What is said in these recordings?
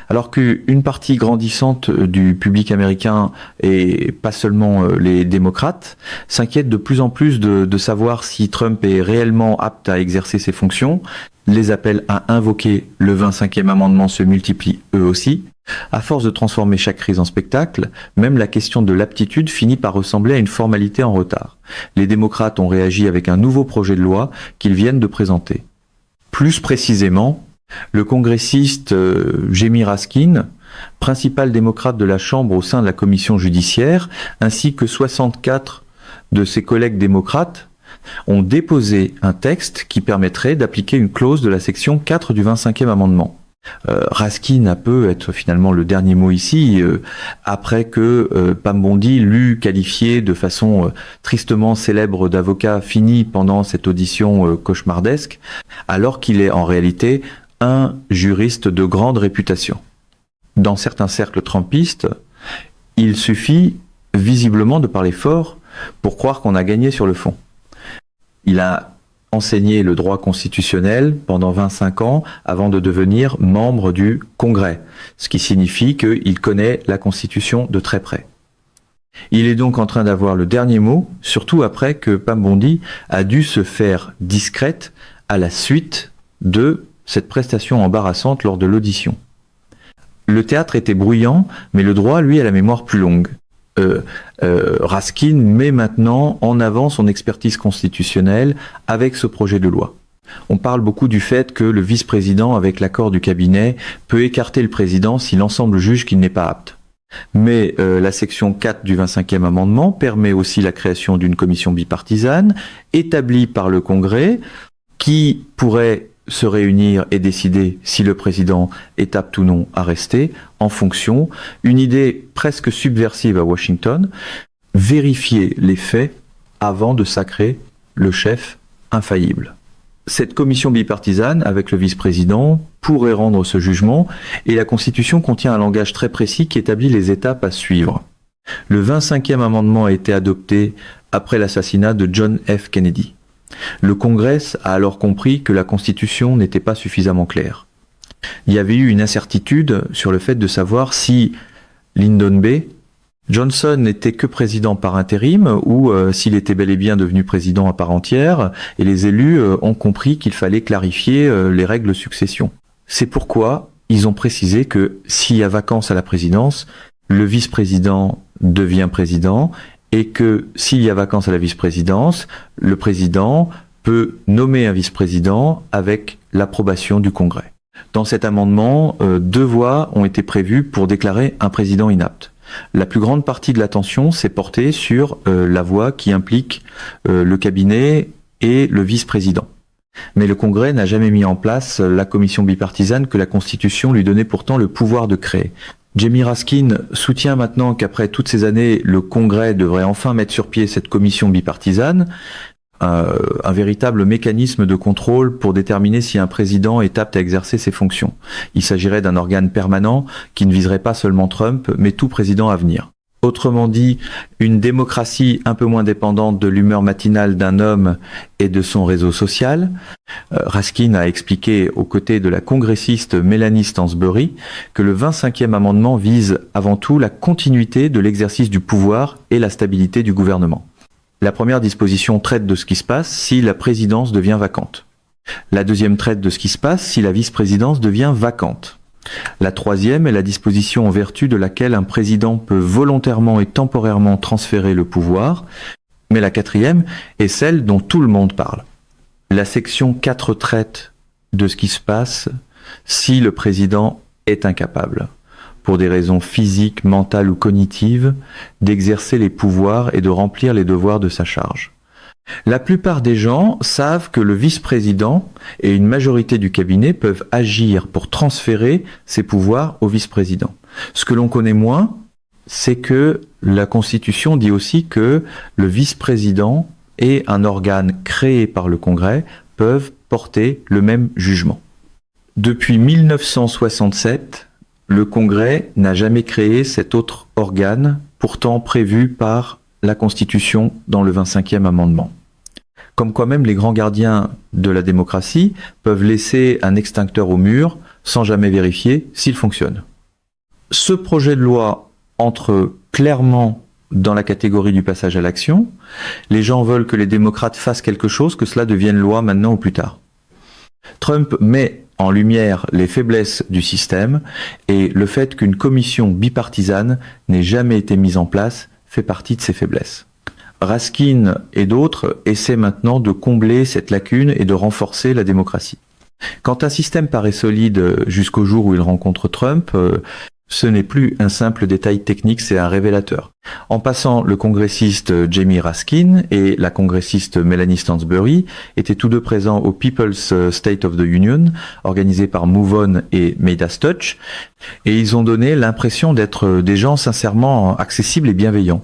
Alors qu'une partie grandissante du public américain, et pas seulement les démocrates, s'inquiète de plus en plus de savoir si Trump est réellement apte à exercer ses fonctions, les appels à invoquer le 25e amendement se multiplient eux aussi. À force de transformer chaque crise en spectacle, même la question de l'aptitude finit par ressembler à une formalité en retard. Les démocrates ont réagi avec un nouveau projet de loi qu'ils viennent de présenter. Plus précisément, le congressiste Jamie Raskin, principal démocrate de la Chambre au sein de la commission judiciaire, ainsi que 64 de ses collègues démocrates, ont déposé un texte qui permettrait d'appliquer une clause de la section 4 du 25e amendement. Raskin peut être finalement le dernier mot ici, après que Pam Bondi l'eut qualifié de façon tristement célèbre d'avocat fini pendant cette audition cauchemardesque, alors qu'il est en réalité un juriste de grande réputation. Dans certains cercles trumpistes, il suffit visiblement de parler fort pour croire qu'on a gagné sur le fond. Il a enseigné le droit constitutionnel pendant 25 ans avant de devenir membre du Congrès, ce qui signifie qu'il connaît la Constitution de très près. Il est donc en train d'avoir le dernier mot, surtout après que Pam Bondi a dû se faire discrète à la suite de cette prestation embarrassante lors de l'audition. Le théâtre était bruyant, mais le droit, lui, a la mémoire plus longue. Raskin met maintenant en avant son expertise constitutionnelle avec ce projet de loi. On parle beaucoup du fait que le vice-président, avec l'accord du cabinet, peut écarter le président si l'ensemble juge qu'il n'est pas apte. Mais la section 4 du 25e amendement permet aussi la création d'une commission bipartisane établie par le Congrès qui pourrait se réunir et décider si le président est apte ou non à rester en fonction, une idée presque subversive à Washington, vérifier les faits avant de sacrer le chef infaillible. Cette commission bipartisane, avec le vice-président, pourrait rendre ce jugement, et la Constitution contient un langage très précis qui établit les étapes à suivre. Le 25e amendement a été adopté après l'assassinat de John F. Kennedy. Le Congrès a alors compris que la Constitution n'était pas suffisamment claire. Il y avait eu une incertitude sur le fait de savoir si Lyndon B. Johnson n'était que président par intérim ou s'il était bel et bien devenu président à part entière, et les élus ont compris qu'il fallait clarifier les règles de succession. C'est pourquoi ils ont précisé que s'il y a vacance à la présidence, le vice-président devient président, et que s'il y a vacance à la vice-présidence, le président peut nommer un vice-président avec l'approbation du Congrès. Dans cet amendement, 2 voies ont été prévues pour déclarer un président inapte. La plus grande partie de l'attention s'est portée sur la voie qui implique le cabinet et le vice-président. Mais le Congrès n'a jamais mis en place la commission bipartisane que la Constitution lui donnait pourtant le pouvoir de créer. Jamie Raskin soutient maintenant qu'après toutes ces années, le Congrès devrait enfin mettre sur pied cette commission bipartisane, un véritable mécanisme de contrôle pour déterminer si un président est apte à exercer ses fonctions. Il s'agirait d'un organe permanent qui ne viserait pas seulement Trump, mais tout président à venir. Autrement dit, une démocratie un peu moins dépendante de l'humeur matinale d'un homme et de son réseau social. Raskin a expliqué aux côtés de la congressiste Melanie Stansbury que le 25e amendement vise avant tout la continuité de l'exercice du pouvoir et la stabilité du gouvernement. La première disposition traite de ce qui se passe si la présidence devient vacante. La deuxième traite de ce qui se passe si la vice-présidence devient vacante. La troisième est la disposition en vertu de laquelle un président peut volontairement et temporairement transférer le pouvoir, mais la quatrième est celle dont tout le monde parle. La section 4 traite de ce qui se passe si le président est incapable, pour des raisons physiques, mentales ou cognitives, d'exercer les pouvoirs et de remplir les devoirs de sa charge. La plupart des gens savent que le vice-président et une majorité du cabinet peuvent agir pour transférer ses pouvoirs au vice-président. Ce que l'on connaît moins, c'est que la Constitution dit aussi que le vice-président et un organe créé par le Congrès peuvent porter le même jugement. Depuis 1967, le Congrès n'a jamais créé cet autre organe, pourtant prévu par la Constitution dans le 25e amendement. Comme quoi même les grands gardiens de la démocratie peuvent laisser un extincteur au mur sans jamais vérifier s'il fonctionne. Ce projet de loi entre clairement dans la catégorie du passage à l'action. Les gens veulent que les démocrates fassent quelque chose, que cela devienne loi maintenant ou plus tard. Trump met en lumière les faiblesses du système et le fait qu'une commission bipartisane n'ait jamais été mise en place fait partie de ces faiblesses. Raskin et d'autres essaient maintenant de combler cette lacune et de renforcer la démocratie. Quand un système paraît solide jusqu'au jour où il rencontre Trump, ce n'est plus un simple détail technique, c'est un révélateur. En passant, le congressiste Jamie Raskin et la congressiste Melanie Stansbury étaient tous deux présents au People's State of the Union, organisé par MoveOn et Midas Touch, et ils ont donné l'impression d'être des gens sincèrement accessibles et bienveillants.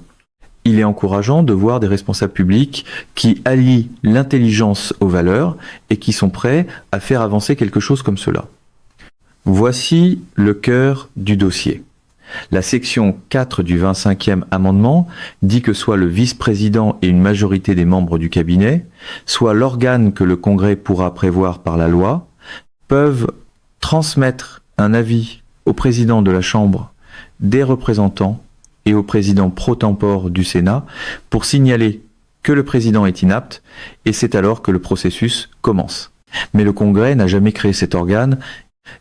Il est encourageant de voir des responsables publics qui allient l'intelligence aux valeurs et qui sont prêts à faire avancer quelque chose comme cela. Voici le cœur du dossier. La section 4 du 25e amendement dit que soit le vice-président et une majorité des membres du cabinet, soit l'organe que le Congrès pourra prévoir par la loi, peuvent transmettre un avis au président de la Chambre des représentants et au président pro tempore du Sénat pour signaler que le président est inapte, et c'est alors que le processus commence. Mais le Congrès n'a jamais créé cet organe,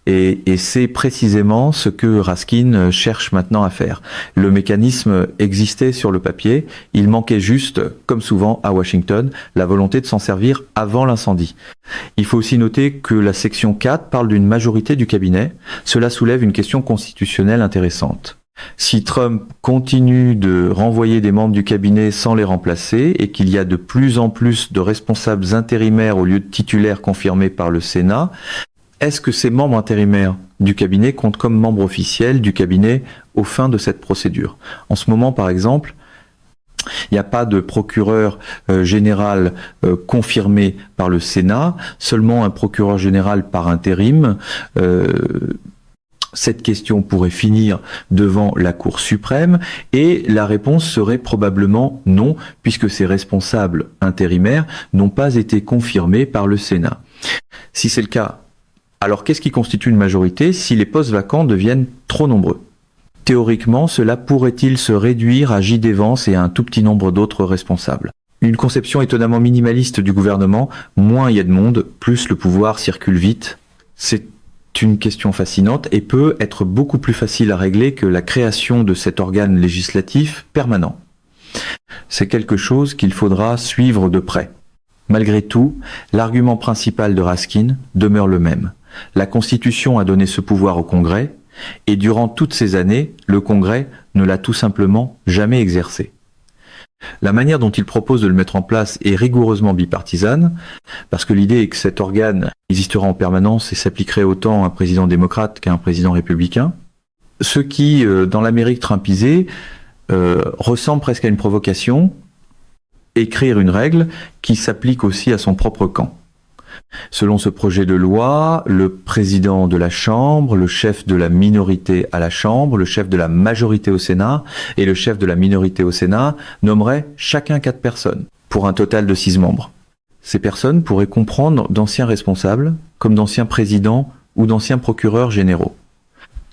et c'est précisément ce que Raskin cherche maintenant à faire. Le mécanisme existait sur le papier, il manquait juste, comme souvent à Washington, la volonté de s'en servir avant l'incendie. Il faut aussi noter que la section 4 parle d'une majorité du cabinet. Cela soulève une question constitutionnelle intéressante. Si Trump continue de renvoyer des membres du cabinet sans les remplacer et qu'il y a de plus en plus de responsables intérimaires au lieu de titulaires confirmés par le Sénat, est-ce que ces membres intérimaires du cabinet comptent comme membres officiels du cabinet aux fins de cette procédure? En ce moment, par exemple, il n'y a pas de procureur général confirmé par le Sénat, seulement un procureur général par intérim. Cette question pourrait finir devant la Cour suprême et la réponse serait probablement non, puisque ces responsables intérimaires n'ont pas été confirmés par le Sénat. Si c'est le cas, alors qu'est-ce qui constitue une majorité si les postes vacants deviennent trop nombreux? Théoriquement, cela pourrait-il se réduire à J.D. Vance et à un tout petit nombre d'autres responsables? Une conception étonnamment minimaliste du gouvernement, moins il y a de monde, plus le pouvoir circule vite. C'est une question fascinante et peut être beaucoup plus facile à régler que la création de cet organe législatif permanent. C'est quelque chose qu'il faudra suivre de près. Malgré tout, l'argument principal de Raskin demeure le même. La Constitution a donné ce pouvoir au Congrès, et durant toutes ces années, le Congrès ne l'a tout simplement jamais exercé. La manière dont il propose de le mettre en place est rigoureusement bipartisane, parce que l'idée est que cet organe existera en permanence et s'appliquerait autant à un président démocrate qu'à un président républicain, ce qui, dans l'Amérique trumpisée, ressemble presque à une provocation, écrire une règle qui s'applique aussi à son propre camp. Selon ce projet de loi, le président de la Chambre, le chef de la minorité à la Chambre, le chef de la majorité au Sénat et le chef de la minorité au Sénat nommeraient chacun 4 personnes, pour un total de 6 membres. Ces personnes pourraient comprendre d'anciens responsables, comme d'anciens présidents ou d'anciens procureurs généraux.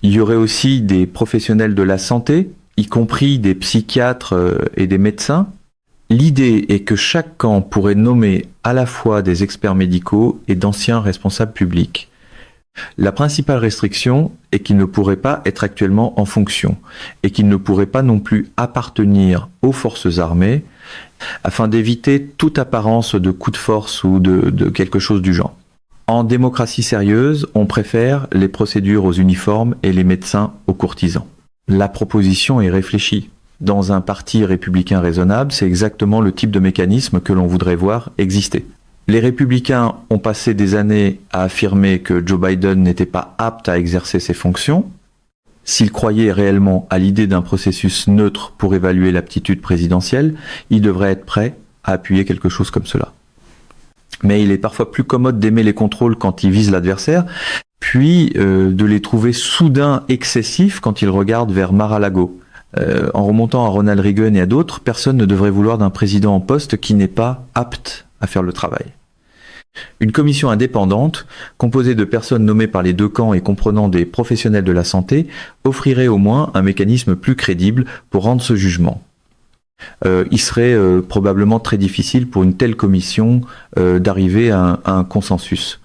Il y aurait aussi des professionnels de la santé, y compris des psychiatres et des médecins. L'idée est que chaque camp pourrait nommer à la fois des experts médicaux et d'anciens responsables publics. La principale restriction est qu'ils ne pourraient pas être actuellement en fonction et qu'ils ne pourraient pas non plus appartenir aux forces armées afin d'éviter toute apparence de coup de force ou de quelque chose du genre. En démocratie sérieuse, on préfère les procédures aux uniformes et les médecins aux courtisans. La proposition est réfléchie. Dans un parti républicain raisonnable, c'est exactement le type de mécanisme que l'on voudrait voir exister. Les républicains ont passé des années à affirmer que Joe Biden n'était pas apte à exercer ses fonctions. S'ils croyaient réellement à l'idée d'un processus neutre pour évaluer l'aptitude présidentielle, ils devraient être prêts à appuyer quelque chose comme cela. Mais il est parfois plus commode d'aimer les contrôles quand ils visent l'adversaire, puis de les trouver soudain excessifs quand ils regardent vers Mar-a-Lago. En remontant à Ronald Reagan et à d'autres, personne ne devrait vouloir d'un président en poste qui n'est pas apte à faire le travail. Une commission indépendante, composée de personnes nommées par les deux camps et comprenant des professionnels de la santé, offrirait au moins un mécanisme plus crédible pour rendre ce jugement. Il serait probablement très difficile pour une telle commission d'arriver à un consensus.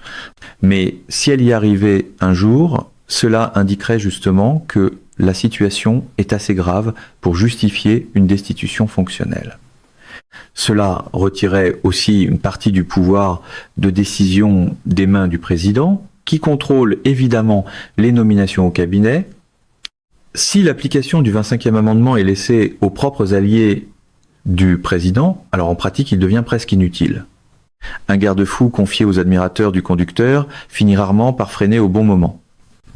Mais si elle y arrivait un jour, cela indiquerait justement que la situation est assez grave pour justifier une destitution fonctionnelle. Cela retirait aussi une partie du pouvoir de décision des mains du président, qui contrôle évidemment les nominations au cabinet. Si l'application du 25e amendement est laissée aux propres alliés du président, alors en pratique il devient presque inutile. Un garde-fou confié aux admirateurs du conducteur finit rarement par freiner au bon moment.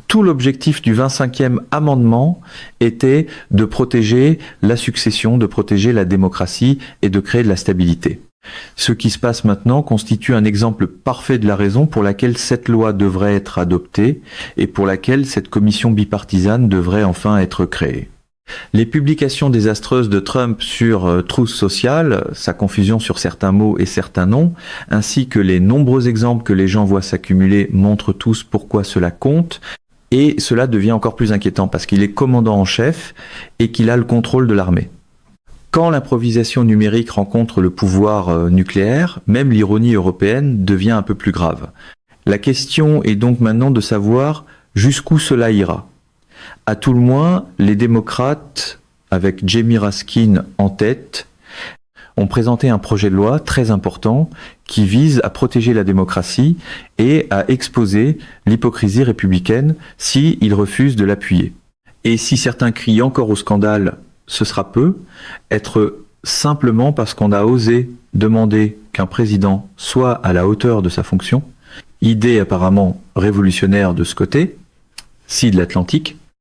Tout l'objectif du 25e amendement était de protéger la succession, de protéger la démocratie et de créer de la stabilité. Ce qui se passe maintenant constitue un exemple parfait de la raison pour laquelle cette loi devrait être adoptée et pour laquelle cette commission bipartisane devrait enfin être créée. Les publications désastreuses de Trump sur Truth Social, sa confusion sur certains mots et certains noms, ainsi que les nombreux exemples que les gens voient s'accumuler montrent tous pourquoi cela compte. Et cela devient encore plus inquiétant parce qu'il est commandant en chef et qu'il a le contrôle de l'armée. Quand l'improvisation numérique rencontre le pouvoir nucléaire, même l'ironie européenne devient un peu plus grave. La question est donc maintenant de savoir jusqu'où cela ira. À tout le moins, les démocrates, avec Jamie Raskin en tête, ont présenté un projet de loi très important qui vise à protéger la démocratie et à exposer l'hypocrisie républicaine s'ils refusent de l'appuyer. Et si certains crient encore au scandale, ce sera peu, être simplement parce qu'on a osé demander qu'un président soit à la hauteur de sa fonction, idée apparemment révolutionnaire de ce côté, ci de l'Atlantique,